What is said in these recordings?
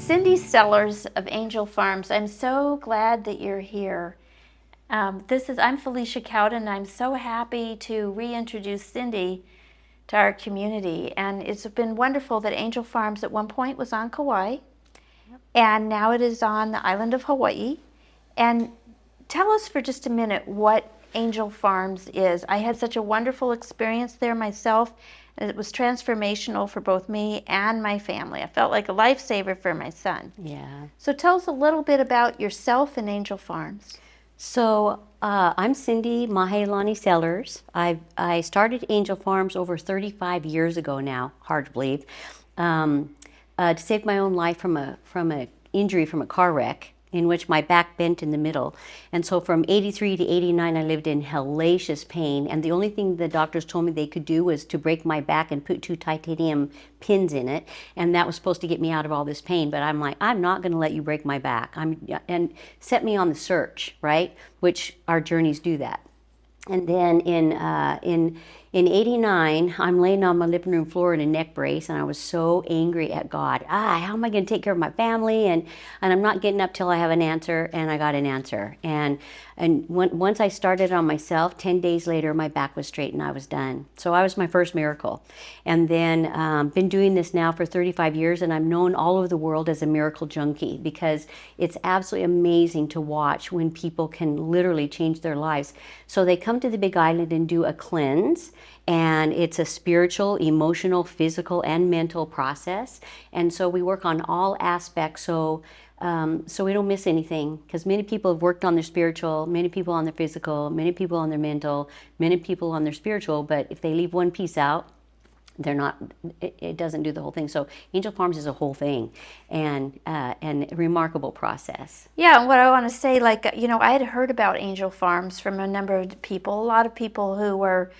Cindy Sellers of Angel Farms, I'm so glad that you're here. I'm Felicia Cowden, and I'm so happy to reintroduce Cindy to our community. And it's been wonderful that Angel Farms at one point was on Kauai, and now it is on the island of Hawaii. And tell us for just a minute what Angel Farms is. I had such a wonderful experience there myself, and it was transformational for both me and my family. I felt like a lifesaver for my son. Yeah. So tell us a little bit about yourself and Angel Farms. So I'm Cindy Maheilani Sellers. I started Angel Farms over 35 years ago now, hard to believe, to save my own life from a injury from a car wreck in which my back bent in the middle. And so from 83 to 89, I lived in hellacious pain. And the only thing the doctors told me they could do was to break my back and put 2 titanium pins in it. And that was supposed to get me out of all this pain. But I'm like, I'm not going to let you break my back. And set me on the search, right? Which our journeys do that. And then in 89, I'm laying on my living room floor in a neck brace, and I was so angry at God. How am I going to take care of my family? And I'm not getting up till I have an answer, and I got an answer. And once I started on myself, 10 days later, my back was straight and I was done. So I was my first miracle. And then been doing this now for 35 years, and I'm known all over the world as a miracle junkie because it's absolutely amazing to watch when people can literally change their lives. So they come to the Big Island and do a cleanse, and it's a spiritual, emotional, physical, and mental process. And so we work on all aspects so we don't miss anything, because many people have worked on their spiritual, many people on their physical, many people on their mental, many people on their spiritual, but if they leave one piece out, it doesn't do the whole thing. So Angel Farms is a whole thing, and a remarkable process. Yeah, and what I want to say, I had heard about Angel Farms from a number of people, a lot of people who were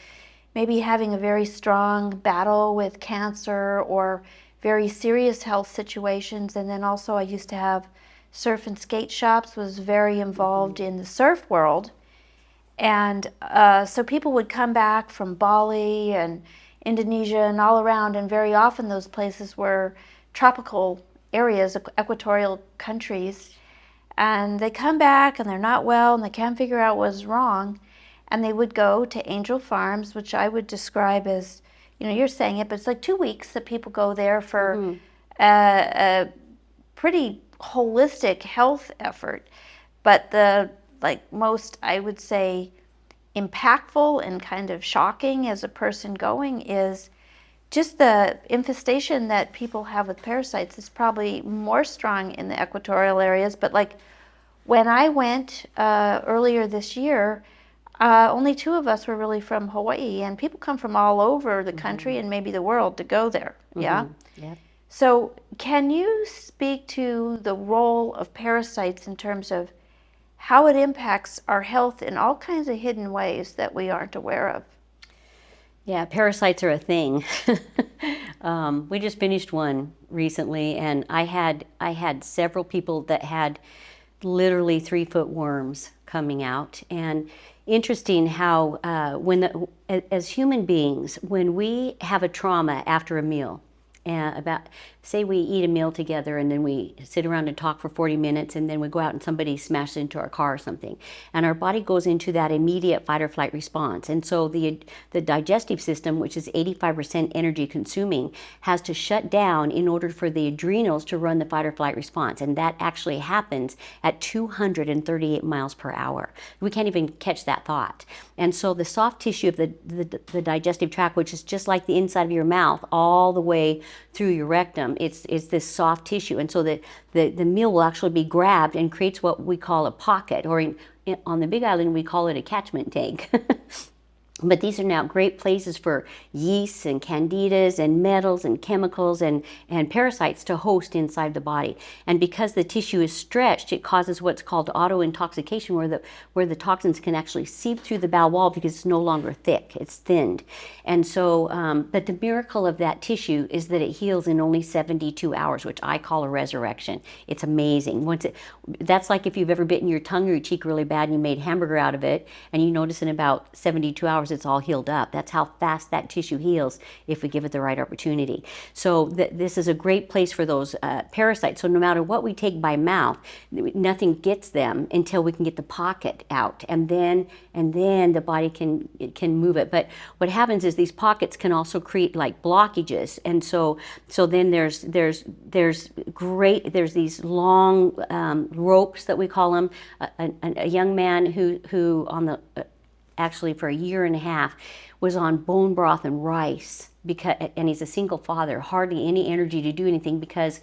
maybe having a very strong battle with cancer or very serious health situations. And then also I used to have surf and skate shops, was very involved in the surf world. And so people would come back from Bali and Indonesia and all around, and very often those places were tropical areas, equatorial countries. And they come back and they're not well and they can't figure out what's wrong. And they would go to Angel Farms, which I would describe as, you're saying it, but it's like 2 weeks that people go there for a pretty holistic health effort. But the most, I would say, impactful and kind of shocking as a person going is just the infestation that people have with parasites. It's probably more strong in the equatorial areas, but when I went earlier this year, only 2 of us were really from Hawaii, and people come from all over the country and maybe the world to go there. Yeah? Yep. So can you speak to the role of parasites in terms of how it impacts our health in all kinds of hidden ways that we aren't aware of? Yeah, parasites are a thing. We just finished one recently, and I had several people that had literally 3-foot worms coming out. And interesting how as human beings, when we have a trauma after a meal, say we eat a meal together and then we sit around and talk for 40 minutes, and then we go out and somebody smashes into our car or something, and our body goes into that immediate fight or flight response. And so the digestive system, which is 85% energy consuming, has to shut down in order for the adrenals to run the fight or flight response. And that actually happens at 238 miles per hour. We can't even catch that thought. And so the soft tissue of the digestive tract, which is just like the inside of your mouth all the way through your rectum, it's this soft tissue. And so the meal will actually be grabbed and creates what we call a pocket, or on the Big Island we call it a catchment tank. But these are now great places for yeasts and candidas and metals and chemicals and parasites to host inside the body. And because the tissue is stretched, it causes what's called auto-intoxication, where the toxins can actually seep through the bowel wall because it's no longer thick, it's thinned. And so, but the miracle of that tissue is that it heals in only 72 hours, which I call a resurrection. It's amazing. That's like if you've ever bitten your tongue or your cheek really bad and you made hamburger out of it, and you notice in about 72 hours it's all healed up. That's how fast that tissue heals if we give it the right opportunity. So this is a great place for those parasites. So no matter what we take by mouth, nothing gets them until we can get the pocket out, and then the body can move it. But what happens is these pockets can also create like blockages, and so then there's these long ropes that we call them. A young man who on the actually for a year and a half was on bone broth and rice, and he's a single father, hardly any energy to do anything because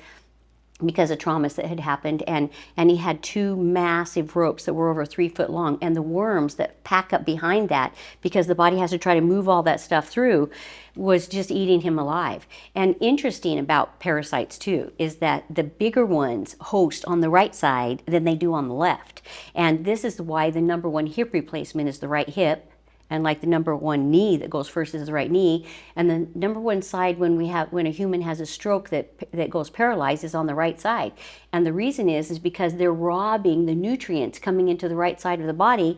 of traumas that had happened, and he had 2 massive ropes that were over 3 foot long, and the worms that pack up behind that, because the body has to try to move all that stuff through, was just eating him alive. And interesting about parasites too is that the bigger ones host on the right side than they do on the left, and this is why the number 1 hip replacement is the right hip. And like the number 1 knee that goes first is the right knee, and the number 1 side when a human has a stroke that goes paralyzed is on the right side. And the reason is because they're robbing the nutrients coming into the right side of the body,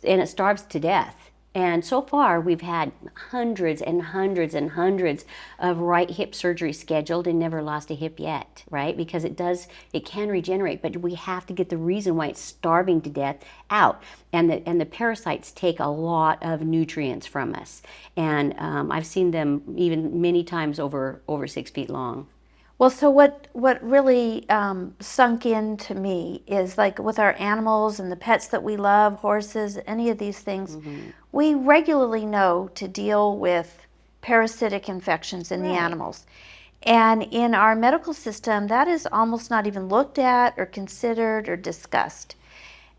and it starves to death. And so far, we've had hundreds and hundreds and hundreds of right hip surgery scheduled and never lost a hip yet, right? Because it can regenerate, but we have to get the reason why it's starving to death out. And the parasites take a lot of nutrients from us. And I've seen them even many times over 6 feet long. Well, so what really sunk in to me is, like with our animals and the pets that we love, horses, any of these things, we regularly know to deal with parasitic infections in the animals. And in our medical system, that is almost not even looked at or considered or discussed.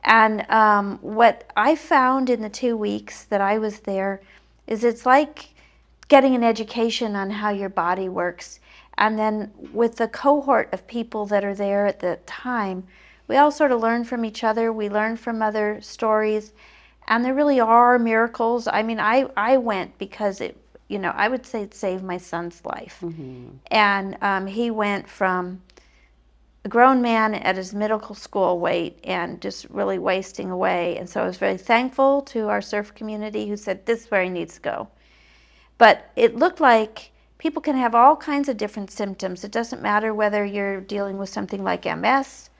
And what I found in the 2 weeks that I was there is it's like getting an education on how your body works. And then with the cohort of people that are there at the time, we all sort of learn from each other. We learn from other stories. And there really are miracles. I mean, I went because I would say it saved my son's life. And he went from a grown man at his middle school weight and just really wasting away. And so I was very thankful to our surf community who said, this is where he needs to go. But it looked like people can have all kinds of different symptoms. It doesn't matter whether you're dealing with something like MS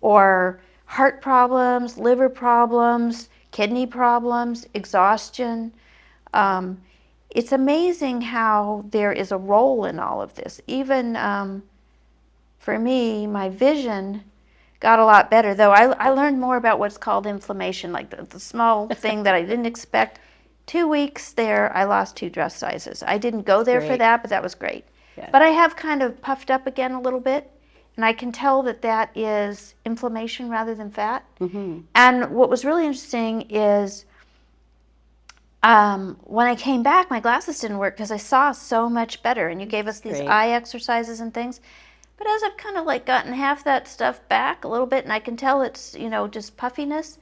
or heart problems, liver problems, kidney problems, exhaustion. It's amazing how there is a role in all of this. Even for me, my vision got a lot better, though I learned more about what's called inflammation, like the small thing that I didn't expect. 2 weeks there, I lost 2 dress sizes. I didn't go there for that, but that was great. Yeah. But I have kind of puffed up again a little bit, and I can tell that is inflammation rather than fat. And what was really interesting is when I came back, my glasses didn't work because I saw so much better, and you gave us these eye exercises and things. But as I've kind of like gotten half that stuff back a little bit, and I can tell it's, just puffiness,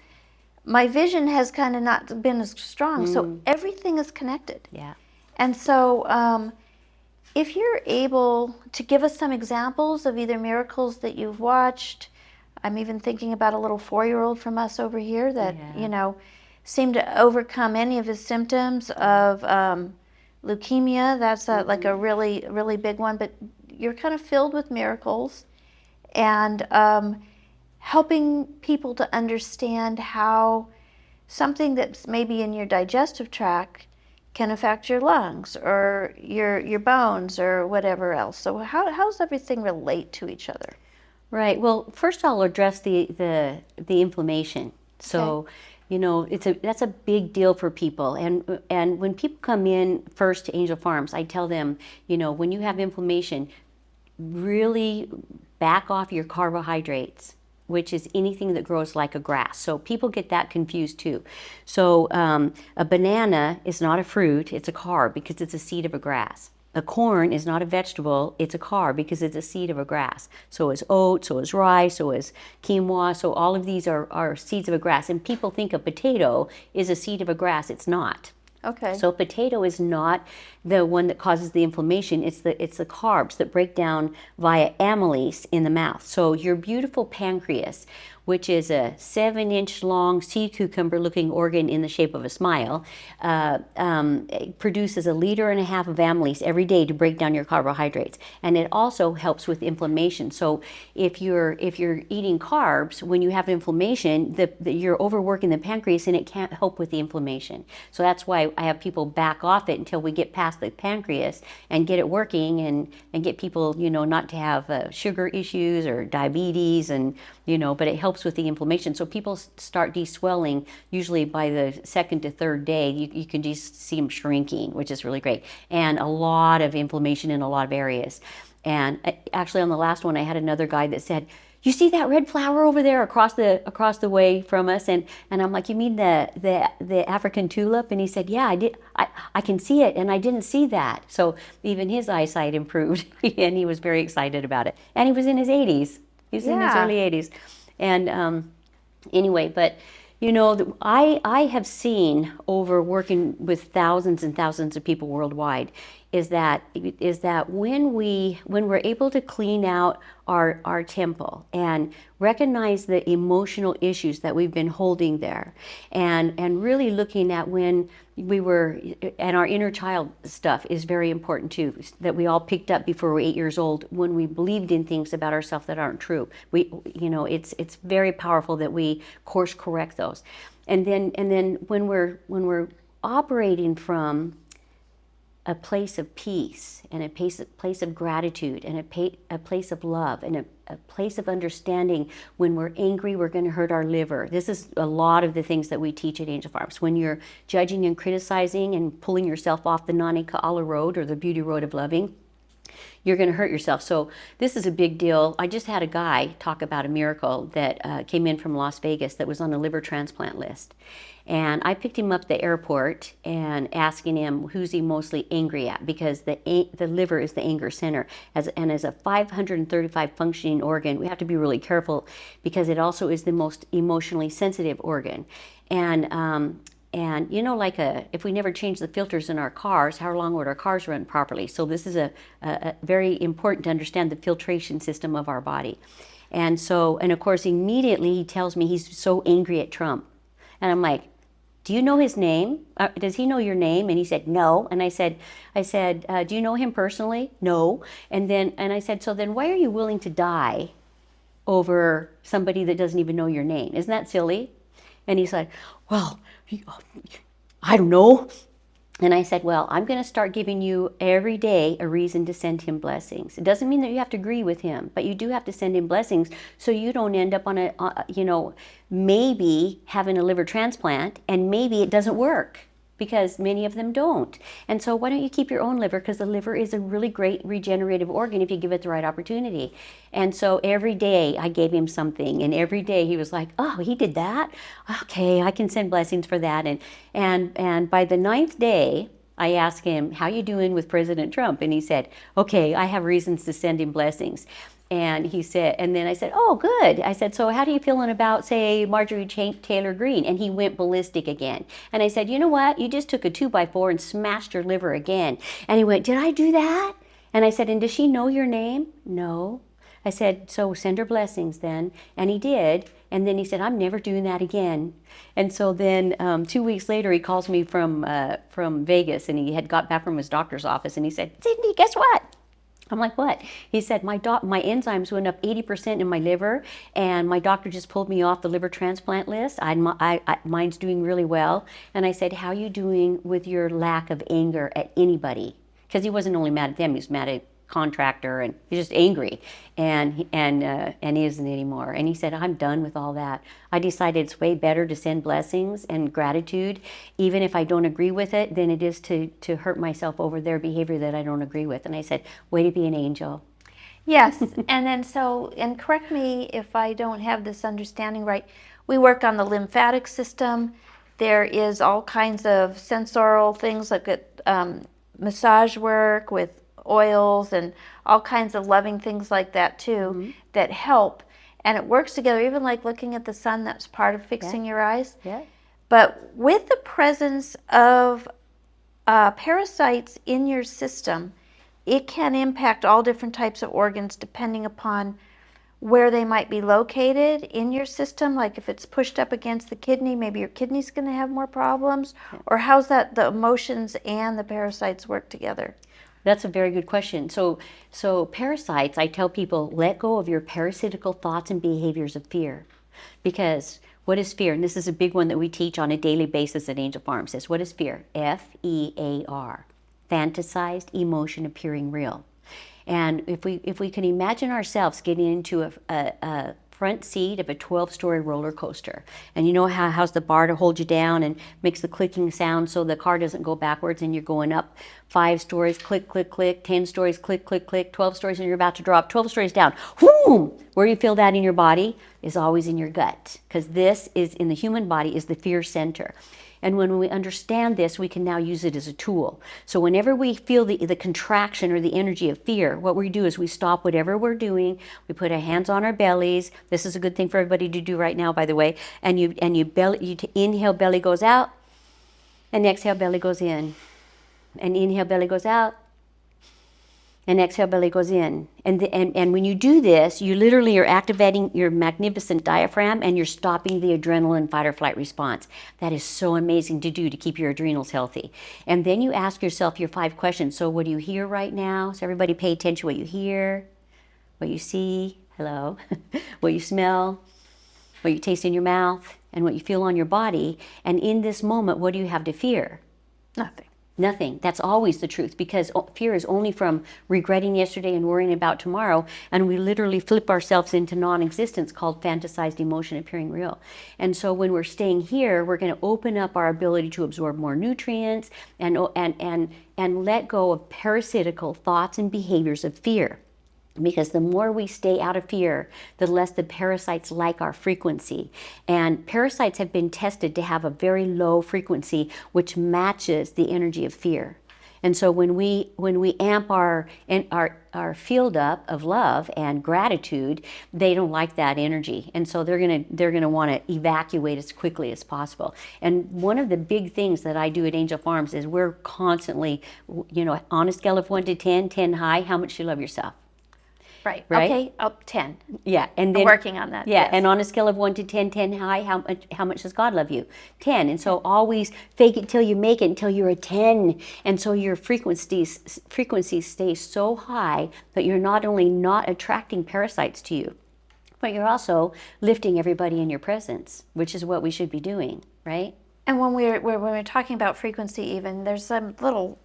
my vision has kind of not been as strong. So everything is connected. Yeah. And so if you're able to give us some examples of either miracles that you've watched, I'm even thinking about a little 4-year-old from us over here that, seemed to overcome any of his symptoms of leukemia. That's like a really, really big one. But you're kind of filled with miracles and helping people to understand how something that's maybe in your digestive tract can affect your lungs or your bones or whatever else. So how does everything relate to each other? Right. Well, first I'll address the inflammation. So, that's a big deal for people. And when people come in first to Angel Farms, I tell them, when you have inflammation, really back off your carbohydrates, which is anything that grows like a grass. So people get that confused too. So a banana is not a fruit, it's a carb because it's a seed of a grass. A corn is not a vegetable, it's a carb because it's a seed of a grass. So is oats, so is rice, so is quinoa, so all of these are seeds of a grass. And people think a potato is a seed of a grass, it's not. Okay. So potato is not the one that causes the inflammation. It's the carbs that break down via amylase in the mouth. So your beautiful pancreas, which is a 7-inch long sea cucumber looking organ in the shape of a smile, it produces 1.5 liters of amylase every day to break down your carbohydrates. And it also helps with inflammation. So if you're eating carbs, when you have inflammation, you're overworking the pancreas and it can't help with the inflammation. So that's why I have people back off it until we get past the pancreas and get it working, and get people, not to have sugar issues or diabetes, and but it helps with the inflammation. So people start deswelling usually by the second to third day. You can just see them shrinking, which is really great, and a lot of inflammation in a lot of areas. And actually, on the last one, I had another guy that said, "You see that red flower over there across the way from us?" And I'm like, "You mean the African tulip?" And he said, "Yeah, I did. I can see it, and I didn't see that." So even his eyesight improved, and he was very excited about it. And he was in his 80s. He was in his early 80s. And anyway, but I have seen, over working with thousands and thousands of people worldwide, is that when we're able to clean out our temple and recognize the emotional issues that we've been holding there, and really looking at when we were, and our inner child stuff is very important too, that we all picked up before we were 8 years old, when we believed in things about ourselves that aren't true. It's very powerful that we course correct those. And then when we're operating from a place of peace, and a place of gratitude, and a place of love, and a place of understanding. When we're angry, we're going to hurt our liver. This is a lot of the things that we teach at Angel Farms. When you're judging and criticizing and pulling yourself off the Nani Ka'ala road, or the beauty road of loving, you're going to hurt yourself. So this is a big deal. I just had a guy talk about a miracle that came in from Las Vegas that was on a liver transplant list. And I picked him up at the airport and asking him who's he mostly angry at, because the liver is the anger center. As a 535 functioning organ, we have to be really careful, because it also is the most emotionally sensitive organ. And like if we never change the filters in our cars, how long would our cars run properly? So this is a very important to understand the filtration system of our body. And of course, immediately he tells me he's so angry at Trump. And I'm like, "Do you know his name? Does he know your name?" And he said, "No." And I said, "Do you know him personally?" "No." And I said, "So then why are you willing to die over somebody that doesn't even know your name? Isn't that silly?" And he's like, "Well, I don't know." And I said, "Well, I'm going to start giving you every day a reason to send him blessings. It doesn't mean that you have to agree with him, but you do have to send him blessings, so you don't end up on maybe having a liver transplant, and maybe it doesn't work, because many of them don't. And so why don't you keep your own liver, because the liver is a really great regenerative organ if you give it the right opportunity." And so every day I gave him something, and every day he was like, "Oh, he did that? Okay, I can send blessings for that." And by the 9th day, I asked him, "How you doing with President Trump?" And he said, "Okay, I have reasons to send him blessings." And he said, and then I said, "Oh, good." I said, "So how do you feeling about, say, Marjorie Taylor Greene?" And he went ballistic again. And I said, "You know what? You just took a 2x4 and smashed your liver again." And he went, "Did I do that?" And I said, "And does she know your name?" "No." I said, "So send her blessings then." And he did. And then he said, "I'm never doing that again." And so then 2 weeks later, he calls me from Vegas, and he had got back from his doctor's office, and he said, "Cindy, guess what?" I'm like, "What?" He said, my enzymes went up 80% in my liver, and my doctor just pulled me off the liver transplant list. Mine's doing really well. And I said, "How are you doing with your lack of anger at anybody?" Because he wasn't only mad at them, he was mad at contractor, and he's just angry, and he isn't anymore. And he said, "I'm done with all that. I decided it's way better to send blessings and gratitude, even if I don't agree with it, than it is to hurt myself over their behavior that I don't agree with." And I said, "Way to be an angel." Yes, and then and correct me if I don't have this understanding right, we work on the lymphatic system. There is all kinds of sensorial things like massage work with oils and all kinds of loving things like that too, that help. And it works together, even like looking at the sun, that's part of fixing your eyes. Yeah. But with the presence of parasites in your system, it can impact all different types of organs depending upon where they might be located in your system? Like if it's pushed up against the kidney, maybe your kidney's going to have more problems? Or how's that the emotions and the parasites work together? That's a very good question. So parasites, I tell people, let go of your parasitical thoughts and behaviors of fear. Because what is fear? And this is a big one that we teach on a daily basis at Angel Farm. Says, what is fear? F-E-A-R. Fantasized emotion appearing real. And if we can imagine ourselves getting into a front seat of a 12-story roller coaster, and you know how's the bar to hold you down and makes the clicking sound so the car doesn't go backwards, and you're going up 5 stories, click, click, click, 10 stories, click, click, click, 12 stories, and you're about to drop 12 stories down. Whoom! Where you feel that in your body is always in your gut, because this is, in the human body, is the fear center. And when we understand this, we can now use it as a tool. So whenever we feel the contraction or the energy of fear, what we do is we stop whatever we're doing. We put our hands on our bellies. This is a good thing for everybody to do right now, by the way. And you inhale, belly goes out, and exhale, belly goes in. And inhale, belly goes out, and exhale, belly goes in. And when you do this, you literally are activating your magnificent diaphragm, and you're stopping the adrenaline fight or flight response. That is so amazing to do to keep your adrenals healthy. And then you ask yourself your 5 questions. So what do you hear right now? So everybody pay attention what you hear, what you see, hello, what you smell, what you taste in your mouth, and what you feel on your body. And in this moment, what do you have to fear? Nothing. Nothing. That's always the truth, because fear is only from regretting yesterday and worrying about tomorrow, and we literally flip ourselves into non-existence, called fantasized emotion appearing real. And so when we're staying here, we're going to open up our ability to absorb more nutrients and let go of parasitical thoughts and behaviors of fear. Because the more we stay out of fear, the less the parasites like our frequency. And parasites have been tested to have a very low frequency, which matches the energy of fear. And so when we amp our field up of love and gratitude, they don't like that energy, and so they're gonna want to evacuate as quickly as possible. And one of the big things that I do at Angel Farms is we're constantly, on a scale of 1 to 10, 10 high, how much you love yourself. Right. Right? Okay. Up 10. Yeah, and then I'm working on that. Yeah, yes. and on a scale of 1 to 10, 10 high, how much does God love you? 10. And so always fake it till you make it until you're a 10. And so your frequencies stay so high that you're not only not attracting parasites to you, but you're also lifting everybody in your presence, which is what we should be doing, right? And when we're talking about frequency, even there's some little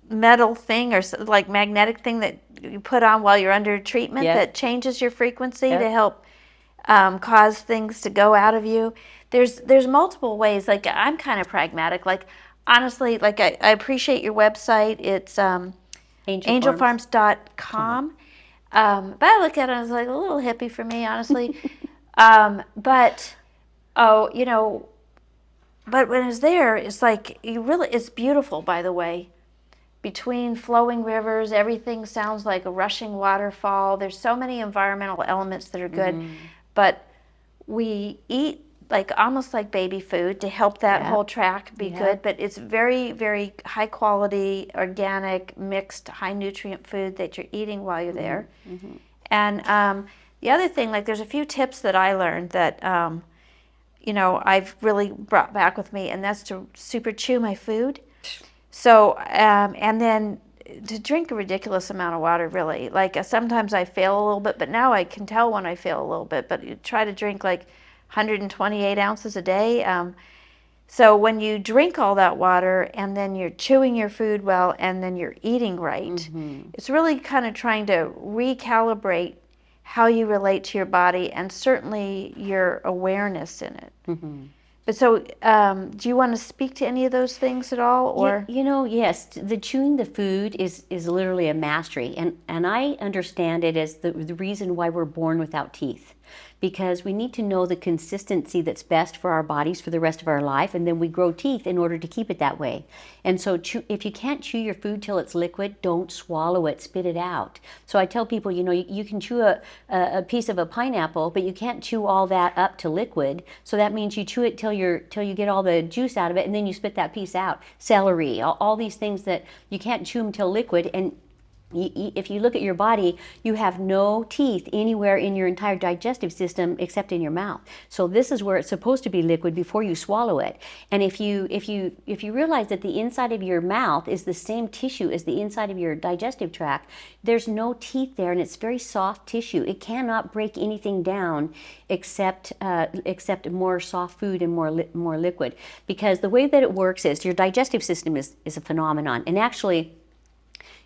metal thing or like magnetic thing that you put on while you're under treatment that changes your frequency to help cause things to go out of you. There's multiple ways. Like I'm kind of pragmatic. Like honestly, like I appreciate your website. It's angelfarms.com. But I look at it as like a little hippie for me, honestly. But when it's there, it's like it's beautiful, by the way. Between flowing rivers, everything sounds like a rushing waterfall. There's so many environmental elements that are good, but we eat like almost like baby food to help that whole track be good. But it's very, very high quality, organic, mixed, high nutrient food that you're eating while you're there. And the other thing, like there's a few tips that I learned that I've really brought back with me, and that's to super chew my food. So, and then to drink a ridiculous amount of water, really. Like sometimes I fail a little bit, but now I can tell when I fail a little bit. But you try to drink like 128 ounces a day. So when you drink all that water and then you're chewing your food well and then you're eating right, it's really kind of trying to recalibrate how you relate to your body and certainly your awareness in it. But so, do you want to speak to any of those things at all, or yes, the chewing the food is literally a mastery, and I understand it as the reason why we're born without teeth, because we need to know the consistency that's best for our bodies for the rest of our life, and then we grow teeth in order to keep it that way. And so if you can't chew your food till it's liquid, don't swallow it, spit it out. So I tell people, you can chew a piece of a pineapple, but you can't chew all that up to liquid. So that means you chew it till you get all the juice out of it, and then you spit that piece out. Celery, all these things that you can't chew them till liquid, and If you look at your body, you have no teeth anywhere in your entire digestive system except in your mouth. So this is where it's supposed to be liquid before you swallow it. And if you realize that the inside of your mouth is the same tissue as the inside of your digestive tract, there's no teeth there, and it's very soft tissue. It cannot break anything down except more soft food and more liquid. Because the way that it works is your digestive system is a phenomenon, and actually,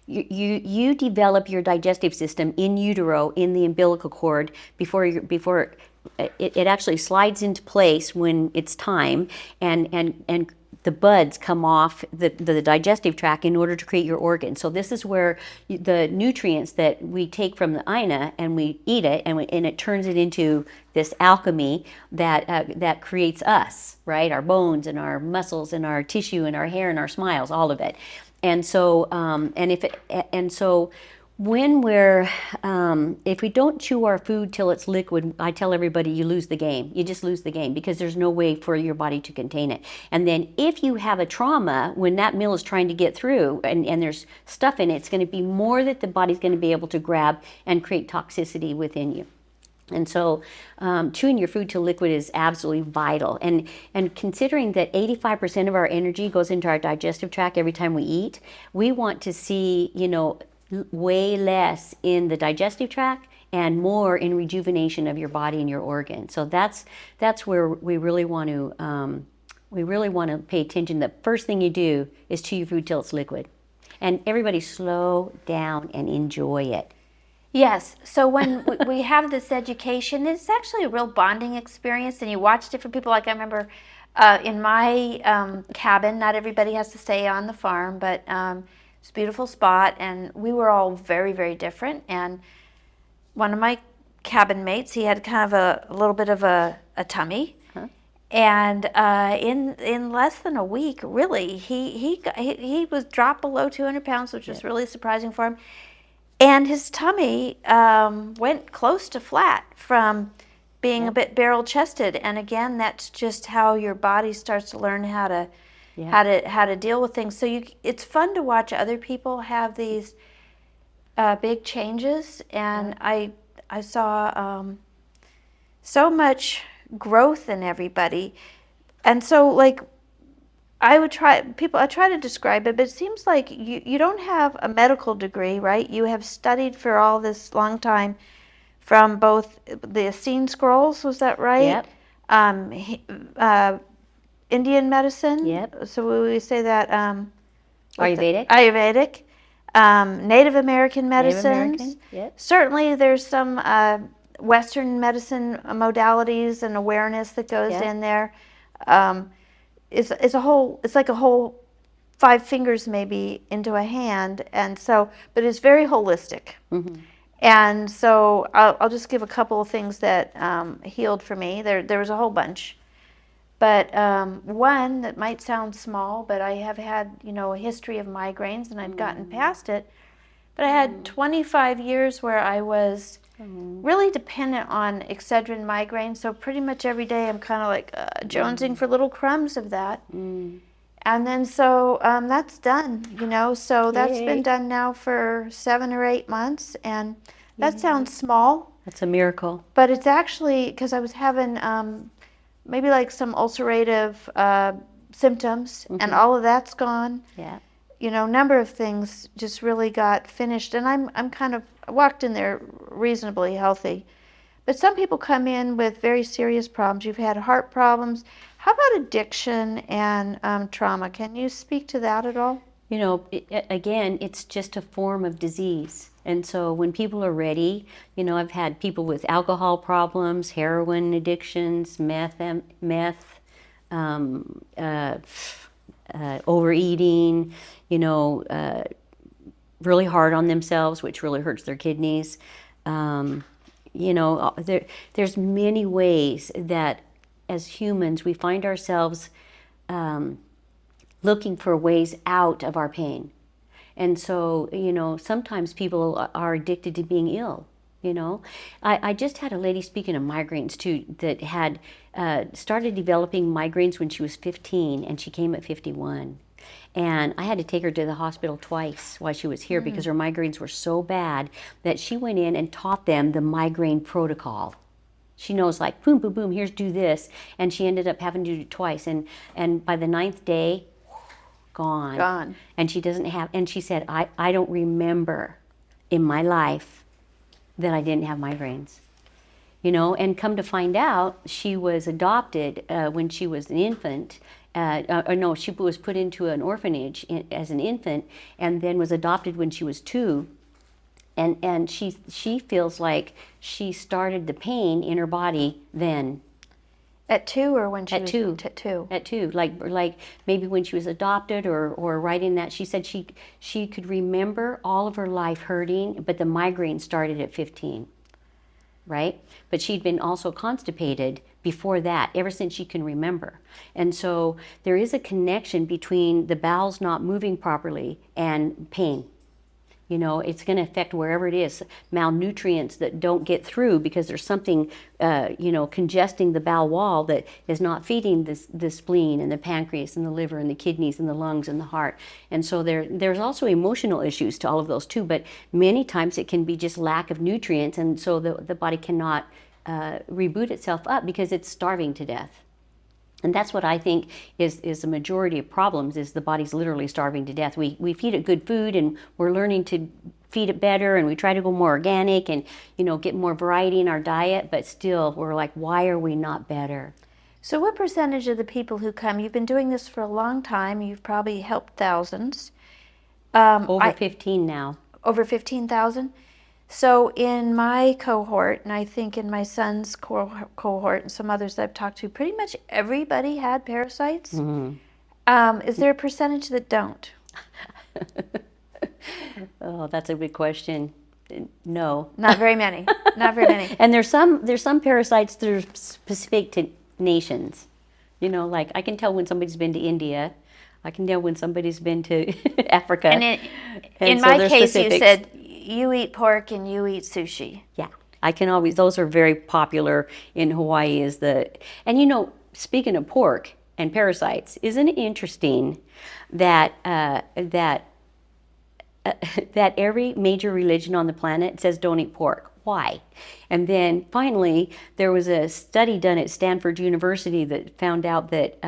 you develop your digestive system in utero, in the umbilical cord, before it actually slides into place when it's time, and the buds come off the digestive tract in order to create your organs. So this is where the nutrients that we take from the ina and we eat it, and it turns it into this alchemy that creates us, right? Our bones and our muscles and our tissue and our hair and our smiles, all of it. And so, when if we don't chew our food till it's liquid, I tell everybody you lose the game. You just lose the game, because there's no way for your body to contain it. And then if you have a trauma, when that meal is trying to get through and there's stuff in it, it's going to be more that the body's going to be able to grab and create toxicity within you. And so chewing your food to liquid is absolutely vital. And considering that 85% of our energy goes into our digestive tract every time we eat, we want to see, way less in the digestive tract and more in rejuvenation of your body and your organs. So that's where we really want to pay attention. The first thing you do is chew your food till it's liquid. And everybody slow down and enjoy it. Yes. So when we have this education, it's actually a real bonding experience, and you watch different people. Like I remember in my cabin, not everybody has to stay on the farm, but it's a beautiful spot, and we were all very, very different. And one of my cabin mates, he had kind of a little bit of a tummy. Huh? And in less than a week, really, he was dropped below 200 pounds, which was really surprising for him. And his tummy went close to flat from being a bit barrel-chested. And again, that's just how your body starts to learn how to deal with things. So it's fun to watch other people have these big changes. And I saw so much growth in everybody. And so, like, I try to describe it, but it seems like you don't have a medical degree, right? You have studied for all this long time from both the Essene scrolls, was that right? Yep. Indian medicine. Yep. So we say that Ayurvedic. Ayurvedic. Native American medicines. Native American. Yep. Certainly there's some Western medicine modalities and awareness that goes in there. It's like a whole 5 fingers maybe into a hand, and so, but it's very holistic. Mm-hmm. And so I'll just give a couple of things that healed for me. There was a whole bunch, but one that might sound small, but I have had a history of migraines, and I've gotten past it. But I had 25 years where I was really dependent on Excedrin migraine. So pretty much every day I'm kind of like jonesing for little crumbs of that. And then so that's done, so that's been done now for 7 or 8 months. And that sounds small. That's a miracle. But it's actually because I was having maybe like some ulcerative symptoms, and all of that's gone. Yeah. Number of things just really got finished, and I'm kind of walked in there reasonably healthy. But some people come in with very serious problems. You've had heart problems. How about addiction and trauma? Can you speak to that at all? Again, it's just a form of disease. And so when people are ready, I've had people with alcohol problems, heroin addictions, meth, overeating, really hard on themselves, which really hurts their kidneys. There's many ways that as humans we find ourselves looking for ways out of our pain. And so, sometimes people are addicted to being ill. I just had a lady, speaking of migraines too, that had started developing migraines when she was 15, and she came at 51. And I had to take her to the hospital twice while she was here because her migraines were so bad that she went in and taught them the migraine protocol. She knows, like, boom, boom, boom, here's do this. And she ended up having to do it twice. And by the 9th day, gone. Gone. And she doesn't have, and she said, I don't remember in my life that I didn't have migraines. You know, and come to find out, she was adopted when she was an infant. Or no, she was put into an orphanage as an infant, and then was adopted when she was 2. And she feels like she started the pain in her body then. At 2 or when she At was 2. At 2. At 2, like maybe when she was adopted or right in that. She said she could remember all of her life hurting, but the migraine started at 15. Right? But she'd been also constipated before that, ever since she can remember. And so there is a connection between the bowels not moving properly and pain. You know, it's going to affect wherever it is. Malnutrients that don't get through because there's something, congesting the bowel wall that is not feeding the spleen and the pancreas and the liver and the kidneys and the lungs and the heart. And so there's also emotional issues to all of those too. But many times it can be just lack of nutrients, and so the body cannot reboot itself up because it's starving to death. And that's what I think is the majority of problems, is the body's literally starving to death. We feed it good food, and we're learning to feed it better, and we try to go more organic and, get more variety in our diet, but still we're like, why are we not better? So what percentage of the people who come, you've been doing this for a long time, you've probably helped thousands. Over 15 now. Over 15,000? So in my cohort, and I think in my son's cohort and some others that I've talked to, pretty much everybody had parasites. Mm-hmm. Is there a percentage that don't? Oh, that's a big question. No. Not very many. Not very many. And there's some parasites that are specific to nations. Like I can tell when somebody's been to India. I can tell when somebody's been to Africa. And in so my case, specifics. you said you eat pork and you eat sushi. Yeah, I can always. Those are very popular in Hawaii. And speaking of pork and parasites, isn't it interesting that that every major religion on the planet says don't eat pork? Why? And then finally, there was a study done at Stanford University that found out that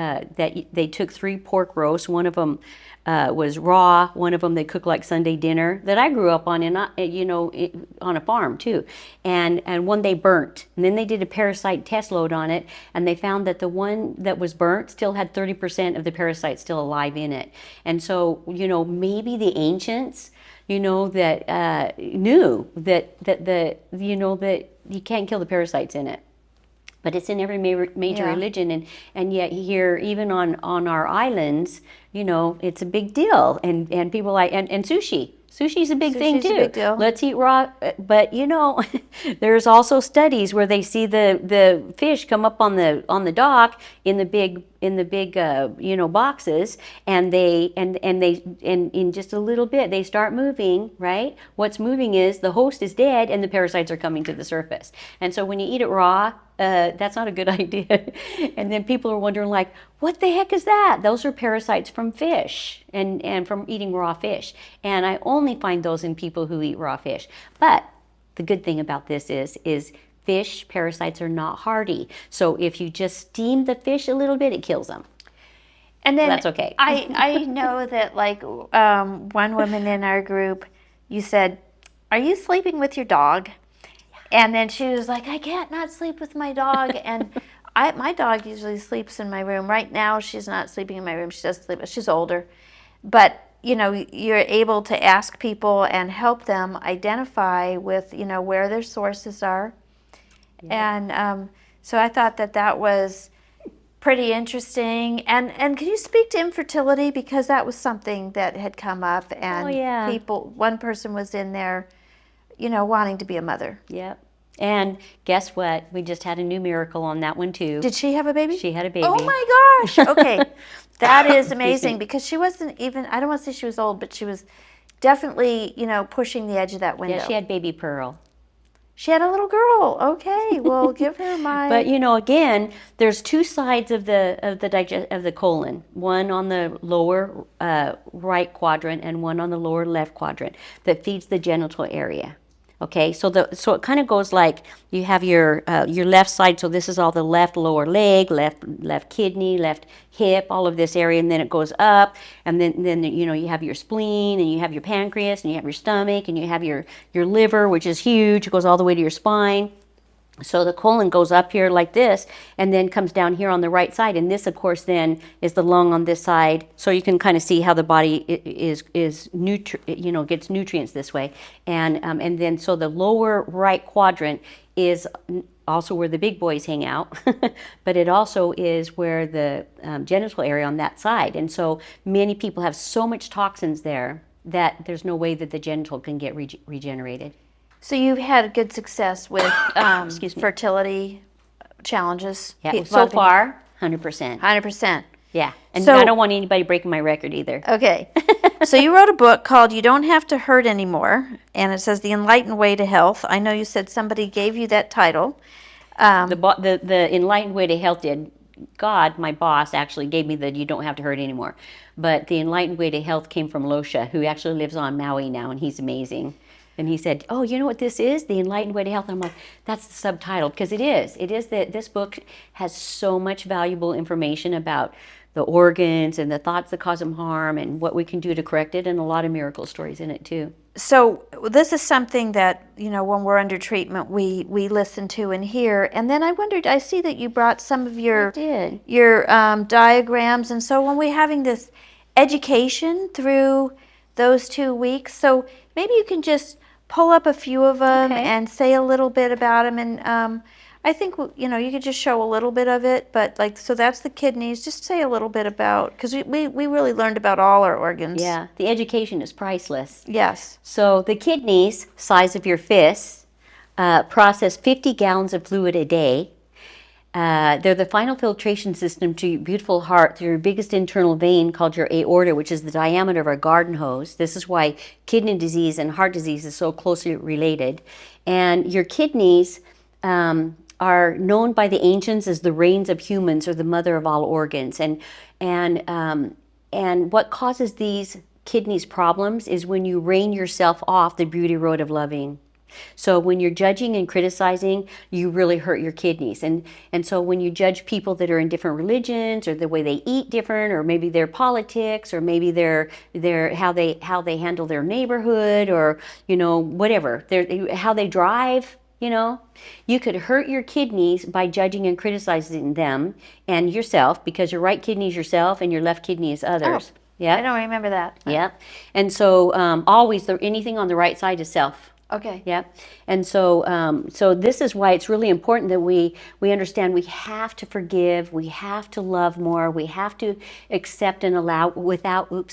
they took 3 pork roasts. One of them was raw. One of them they cooked like Sunday dinner that I grew up on, on a farm too. And one they burnt. And then they did a parasite test load on it, and they found that the one that was burnt still had 30% of the parasites still alive in it. And so, maybe the ancients, that knew that you can't kill the parasites in it. But it's in every major religion, and yet here, even on our islands, it's a big deal. And people like and sushi. Sushi's a big thing too. A big deal. Let's eat raw, but there's also studies where they see the fish come up on the dock in the big boxes, and in just a little bit they start moving. Right? What's moving is the host is dead and the parasites are coming to the surface. And so when you eat it raw, that's not a good idea. And then people are wondering, like, what the heck is that? Those are parasites from fish and from eating raw fish. And I only find those in people who eat raw fish. But the good thing about this is fish parasites are not hardy. So if you just steam the fish a little bit, it kills them. And then so that's okay. I know that, like, one woman in our group, you said, "Are you sleeping with your dog?" And then she was like, "I can't not sleep with my dog." And my dog usually sleeps in my room. Right now, she's not sleeping in my room. She doesn't sleep. She's older. But, you're able to ask people and help them identify with, where their sources are. Yeah. And so I thought that was pretty interesting. And can you speak to infertility? Because that was something that had come up. And one person was in there, wanting to be a mother. Yep. And guess what? We just had a new miracle on that one too. Did she have a baby? She had a baby. Oh my gosh. Okay. That is amazing, because she wasn't even, I don't want to say she was old, but she was definitely, pushing the edge of that window. Yeah, she had baby Pearl. She had a little girl. Okay, well, give her my. But again, there's two sides of the colon. One on the lower right quadrant and one on the lower left quadrant that feeds the genital area. Okay, so it kind of goes like you have your left side. So this is all the left lower leg, left kidney, left hip, all of this area, and then it goes up, and then you have your spleen, and you have your pancreas, and you have your stomach, and you have your liver, which is huge. It goes all the way to your spine. So the colon goes up here like this and then comes down here on the right side. And this, of course, then is the lung on this side. So you can kind of see how the body gets nutrients this way. And then so the lower right quadrant is also where the big boys hang out, but it also is where the genital area on that side. And so many people have so much toxins there that there's no way that the genital can get regenerated. So you've had good success with Excuse me. fertility challenges? Yeah, so far, 100%. 100%. Yeah, and So- I don't want anybody breaking my record either. Okay. So you wrote a book called You Don't Have to Hurt Anymore, and it says The Enlightened Way to Health. I know you said somebody gave you that title. The Enlightened Way to Health did. God, my boss, actually gave me the You Don't Have to Hurt Anymore. But the Enlightened Way to Health came from Losha, who actually lives on Maui now, and he's amazing. And he said, oh, you know what this is? The Enlightened Way to Health. I'm like, that's the subtitle, because it is. It is that this book has so much valuable information about the organs and the thoughts that cause them harm and what we can do to correct it, and a lot of miracle stories in it too. So this is something that, when we're under treatment, we listen to and hear. And then I wondered, I see that you brought some of your diagrams. And so when we're having this education through those 2 weeks, so maybe you can just pull up a few of them and say a little bit about them. And I think, you could just show a little bit of it. But so that's the kidneys. Just say a little bit about, because we really learned about all our organs. Yeah, the education is priceless. Yes. So the kidneys, size of your fists, process 50 gallons of fluid a day. They're the final filtration system to your beautiful heart through your biggest internal vein called your aorta, which is the diameter of a garden hose. This is why kidney disease and heart disease is so closely related. And your kidneys are known by the ancients as the reins of humans, or the mother of all organs. And what causes these kidneys problems is when you rein yourself off the beauty road of loving. So when you're judging and criticizing, you really hurt your kidneys. And so when you judge people that are in different religions, or the way they eat different, or maybe their politics, or maybe their how they handle their neighborhood, or whatever, how they drive, you could hurt your kidneys by judging and criticizing them and yourself, because your right kidney is yourself and your left kidney is others. Oh, yeah, I don't remember that. Yeah, and so always anything on the right side is self. Okay. Yeah, and so this is why it's really important that we understand we have to forgive, we have to love more, we have to accept and allow without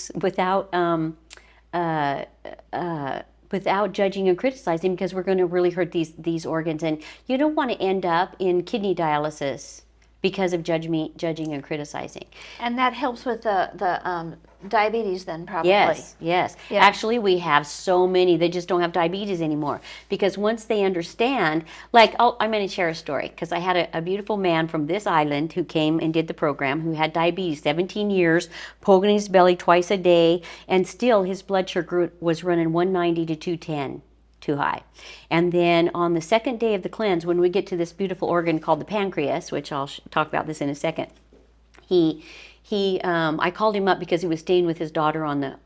judging and criticizing, because we're going to really hurt these organs. And you don't want to end up in kidney dialysis because of judging and criticizing. And that helps with the diabetes then, probably. Yes. Yeah. Actually, we have so many that just don't have diabetes anymore, because once they understand, I'm going to share a story, because I had a beautiful man from this island who came and did the program, who had diabetes, 17 years, poking his belly twice a day, and still his blood sugar was running 190 to 210. Too high. And then on the second day of the cleanse, when we get to this beautiful organ called the pancreas, which I'll talk about this in a second, I called him up because he was staying with his daughter on the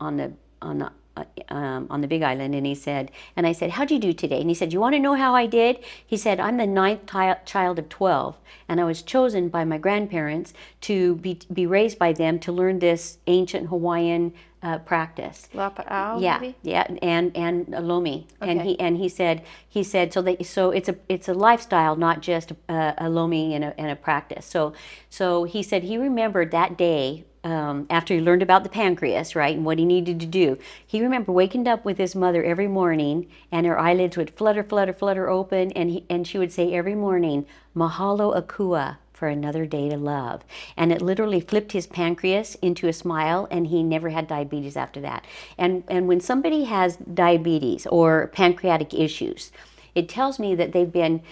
Big Island, and I said, how'd you do today? And he said, you want to know how I did? He said, I'm the ninth child of 12, and I was chosen by my grandparents to be raised by them to learn this ancient Hawaiian practice. Lapa'au, Yeah, maybe? yeah, and lomi. Okay. And he said so it's a lifestyle, not just a lomi and a practice. So he said he remembered that day. After he learned about the pancreas, right, and what he needed to do, he remembered waking up with his mother every morning, and her eyelids would flutter open, and she would say every morning, "Mahalo Akua," for another day to love. And it literally flipped his pancreas into a smile, and he never had diabetes after that. And when somebody has diabetes or pancreatic issues, it tells me that they've been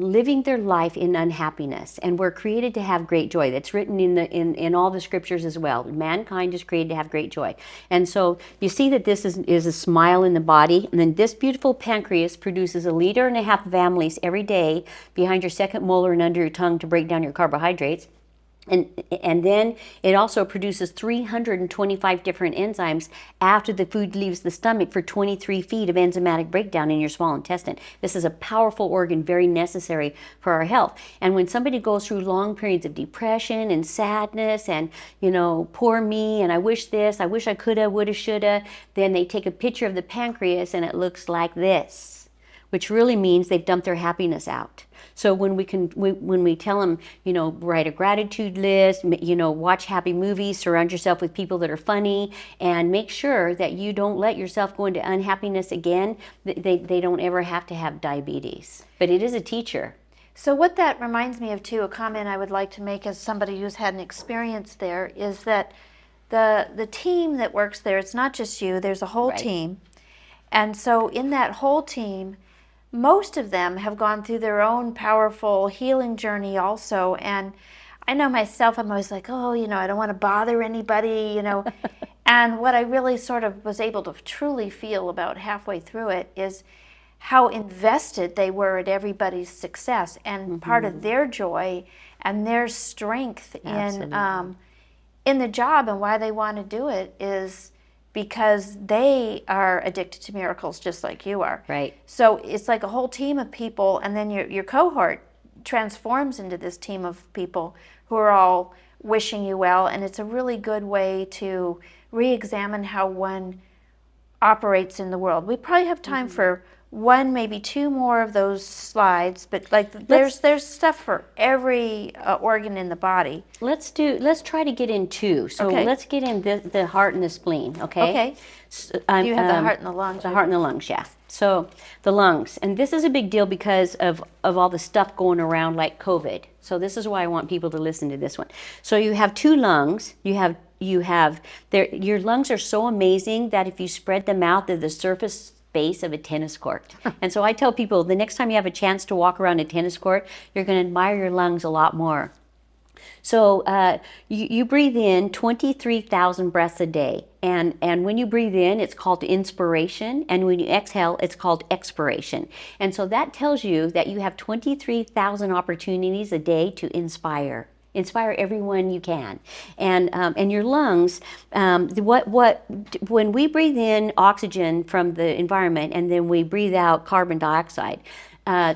living their life in unhappiness, and we're created to have great joy. That's written in all the scriptures as well. Mankind is created to have great joy. And so you see that this is a smile in the body, and then this beautiful pancreas produces 1.5 liters of amylase every day behind your second molar and under your tongue to break down your carbohydrates. And then it also produces 325 different enzymes after the food leaves the stomach for 23 feet of enzymatic breakdown in your small intestine. This is a powerful organ, very necessary for our health. And when somebody goes through long periods of depression and sadness and, poor me, and I wish this, I wish I coulda, woulda, shoulda, then they take a picture of the pancreas and it looks like this, which really means they've dumped their happiness out. So when we tell them, write a gratitude list, watch happy movies, surround yourself with people that are funny, and make sure that you don't let yourself go into unhappiness again, they don't ever have to have diabetes. But it is a teacher. So what that reminds me of too, a comment I would like to make as somebody who's had an experience there, is that the team that works there, it's not just you, there's a whole team. And so in that whole team, most of them have gone through their own powerful healing journey also. And I know myself, I'm always like, oh, I don't want to bother anybody, And what I really sort of was able to truly feel about halfway through it is how invested they were at everybody's success, and part of their joy and their strength in the job, and why they want to do it is because they are addicted to miracles just like you are. Right. So it's like a whole team of people, and then your cohort transforms into this team of people who are all wishing you well, and it's a really good way to re-examine how one operates in the world. We probably have time for one, maybe two more of those slides, but there's stuff for every organ in the body. Let's try to get in two. So let's get in the heart and the spleen, okay? Okay. So, You have the heart and the lungs. The heart and the lungs, yeah. So the lungs, and this is a big deal because of all the stuff going around like COVID. So this is why I want people to listen to this one. So you have two lungs. Your lungs are so amazing that if you spread them out, they're the surface space of a tennis court. And so I tell people, the next time you have a chance to walk around a tennis court, you're going to admire your lungs a lot more. So you breathe in 23,000 breaths a day. And when you breathe in, it's called inspiration. And when you exhale, it's called expiration. And so that tells you that you have 23,000 opportunities a day to inspire. Inspire everyone you can. And your lungs, when we breathe in oxygen from the environment and then we breathe out carbon dioxide,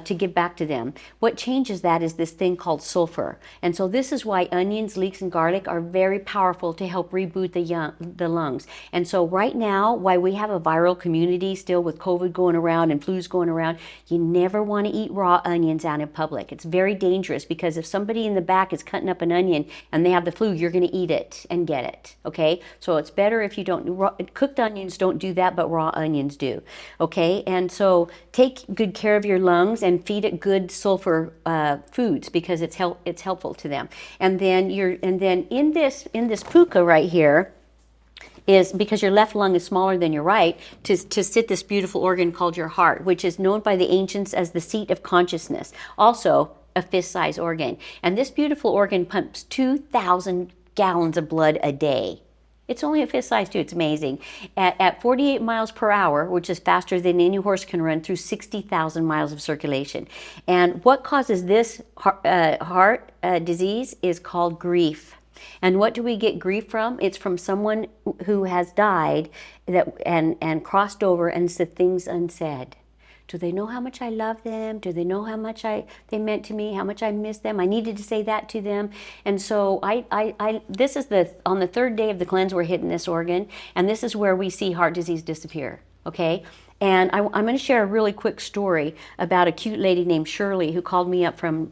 to give back to them. What changes that is this thing called sulfur. And so this is why onions, leeks, and garlic are very powerful to help reboot the lungs. And so right now, why we have a viral community still with COVID going around and flus going around, you never want to eat raw onions out in public. It's very dangerous because if somebody in the back is cutting up an onion and they have the flu, you're going to eat it and get it, okay? So it's better if you don't, cooked onions don't do that, but raw onions do, okay? And so take good care of your lungs and feed it good sulfur foods because it's helpful to them. And then in this puka right here is because your left lung is smaller than your right to sit this beautiful organ called your heart, which is known by the ancients as the seat of consciousness. Also a fist-sized organ. And this beautiful organ pumps 2,000 gallons of blood a day. It's only a fist size too. It's amazing. At 48 miles per hour, which is faster than any horse can run through 60,000 miles of circulation. And what causes this heart disease is called grief. And what do we get grief from? It's from someone who has died and crossed over and said things unsaid. Do they know how much I love them? Do they know how much they meant to me? How much I miss them? I needed to say that to them. And so this is on the third day of the cleanse, we're hitting this organ, and this is where we see heart disease disappear, okay? And I'm going to share a really quick story about a cute lady named Shirley who called me up from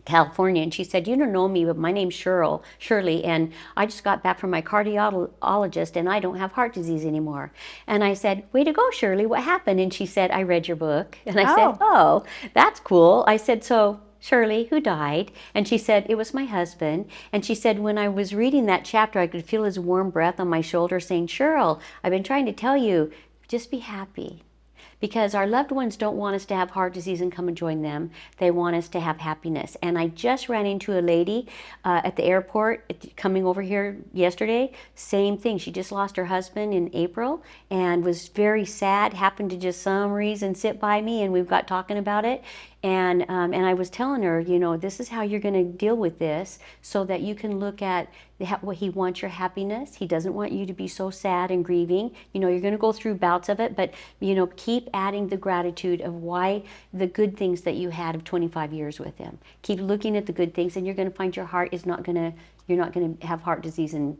California, and she said, "You don't know me, but my name's Shirley, and I just got back from my cardiologist, and I don't have heart disease anymore." And I said, "Way to go, Shirley, what happened?" And she said, "I read your book." And I said, "Oh, that's cool." I said, "So, Shirley, who died?" And she said, "It was my husband." And she said, "When I was reading that chapter, I could feel his warm breath on my shoulder saying, 'Cheryl, I've been trying to tell you, just be happy.'" because our loved ones don't want us to have heart disease and come and join them. They want us to have happiness. And I just ran into a lady at the airport coming over here yesterday. Same thing. She just lost her husband in April and was very sad. Happened to just some reason sit by me, and we've got talking about it. And I was telling her, you know, this is how you're going to deal with this, so that you can look at what he wants, your happiness. He doesn't want you to be so sad and grieving. You know, you're going to go through bouts of it, but, you know, keep adding the gratitude of why the good things that you had of 25 years with him. Keep looking at the good things, and you're going to find your heart is not going to, you're not going to have heart disease and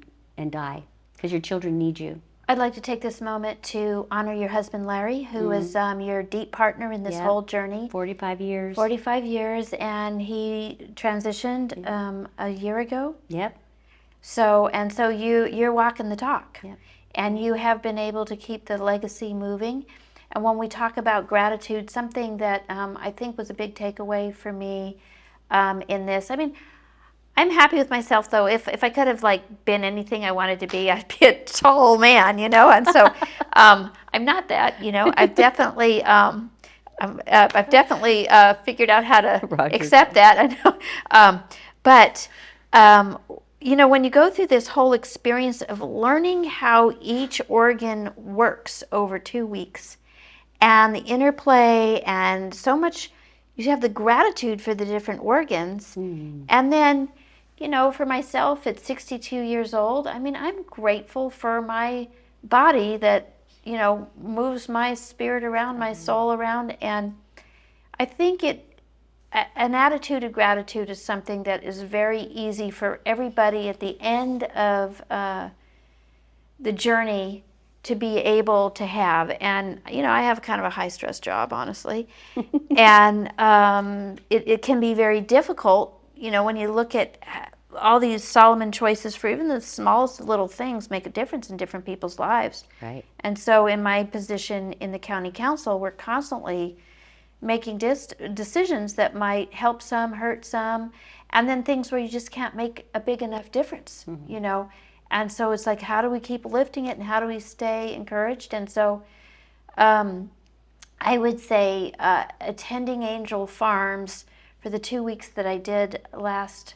die, because your children need you. I'd like to take this moment to honor your husband, Larry, who was your deep partner in this whole journey. 45 years. 45 years, and he transitioned a year ago. Yep. So you're walking the talk. Yep. And you have been able to keep the legacy moving. And when we talk about gratitude, something that I think was a big takeaway for me in this, I mean, I'm happy with myself, though. If I could have been anything I wanted to be, I'd be a tall man, you know. And so I'm not that, you know. I've definitely figured out how to accept that. I know, but you know, when you go through this whole experience of learning how each organ works over 2 weeks, and the interplay, and so much, you have the gratitude for the different organs, and then, you know, for myself at 62 years old, I mean, I'm grateful for my body that, you know, moves my spirit around, my soul around. And I think an attitude of gratitude is something that is very easy for everybody at the end of the journey to be able to have. And, you know, I have kind of a high stress job, honestly. And it can be very difficult, you know, when you look at all these Solomon choices for even the smallest little things make a difference in different people's lives. Right. And so in my position in the county council, we're constantly making decisions that might help some, hurt some, and then things where you just can't make a big enough difference, you know. And so it's like, how do we keep lifting it, and how do we stay encouraged? And so I would say attending Angel Farms for the 2 weeks that I did last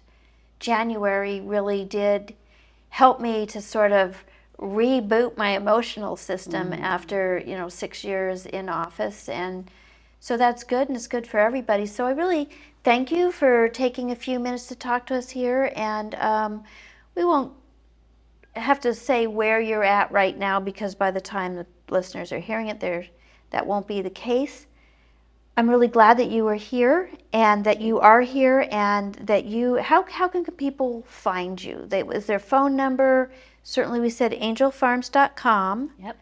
January really did help me to sort of reboot my emotional system after, you know, 6 years in office. And so that's good, and it's good for everybody. So I really thank you for taking a few minutes to talk to us here. And we won't have to say where you're at right now, because by the time the listeners are hearing it, that won't be the case. I'm really glad that you were here, and that you are here, and that how can people find you? Is their phone number? Certainly we said angelfarms.com. Yep.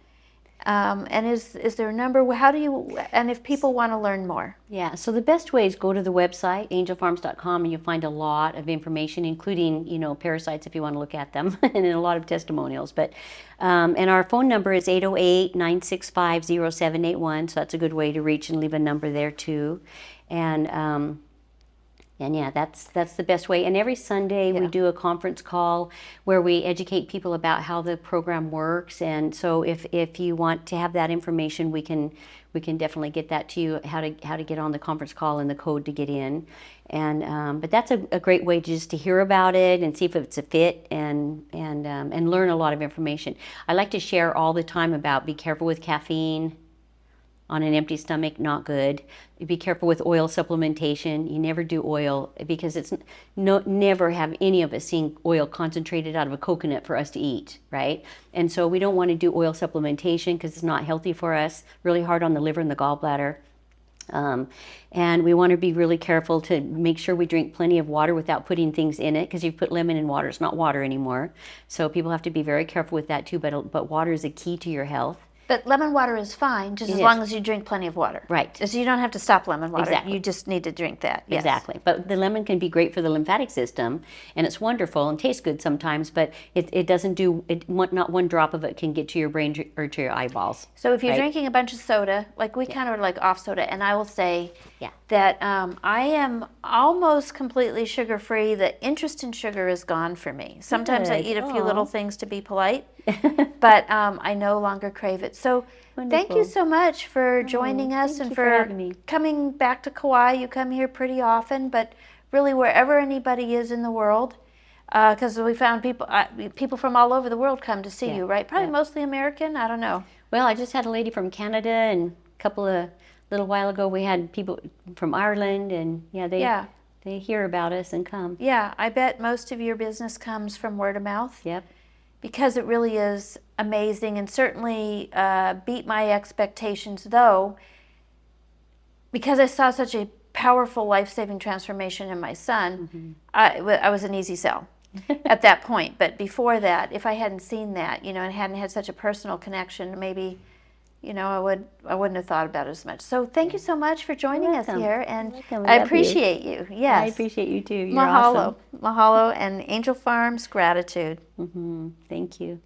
And is there a number? How do you, and if people want to learn more? Yeah, so the best way is go to the website, angelfarms.com, and you'll find a lot of information, including, you know, parasites if you want to look at them, and a lot of testimonials. But and our phone number is 808-965-0781, so that's a good way to reach and leave a number there too. And yeah, that's the best way. And every Sunday we do a conference call where we educate people about how the program works. And so if you want to have that information, we can definitely get that to you, how to get on the conference call and the code to get in. And but that's a great way just to hear about it and see if it's a fit, and learn a lot of information. I like to share all the time about be careful with caffeine. On an empty stomach, not good. Be careful with oil supplementation. You never do oil, because it's never have any of us seen oil concentrated out of a coconut for us to eat, right? And so we don't want to do oil supplementation because it's not healthy for us. Really hard on the liver and the gallbladder. And we want to be really careful to make sure we drink plenty of water without putting things in it, because if you put lemon in water, it's not water anymore. So people have to be very careful with that too. But water is a key to your health. But lemon water is fine, just as long as you drink plenty of water. Right. So you don't have to stop lemon water. Exactly. You just need to drink that. Yes. Exactly. But the lemon can be great for the lymphatic system, and it's wonderful and tastes good sometimes, but it doesn't do, not one drop of it can get to your brain or to your eyeballs. So if you're drinking a bunch of soda, like we kind of like off soda, and I will say that I am almost completely sugar-free. The interest in sugar is gone for me. Sometimes I eat a few little things to be polite. but I no longer crave it. So thank you Wonderful. so much for Oh, joining us thank and you for for having me. coming back to Kauai. You come here pretty often, but really wherever anybody is in the world, because we found people from all over the world come to see Yeah, you, right? Probably yeah. mostly American. I don't know. Well, I just had a lady from Canada, and a little while ago we had people from Ireland, and yeah, Yeah, they hear about us and come. yeah. I bet most of your business comes from word of mouth, Yep. because it really is amazing, and certainly beat my expectations, though, because I saw such a powerful life-saving transformation in my son. I was an easy sell at that point. But before that, if I hadn't seen that, and hadn't had such a personal connection, maybe, I wouldn't have thought about it as much. So thank you so much for You're joining us welcome. here, You're and welcome. We I love you. appreciate you. I Yes. appreciate you too. You're awesome. Mahalo. Mahalo and Angel Farms gratitude. Thank you.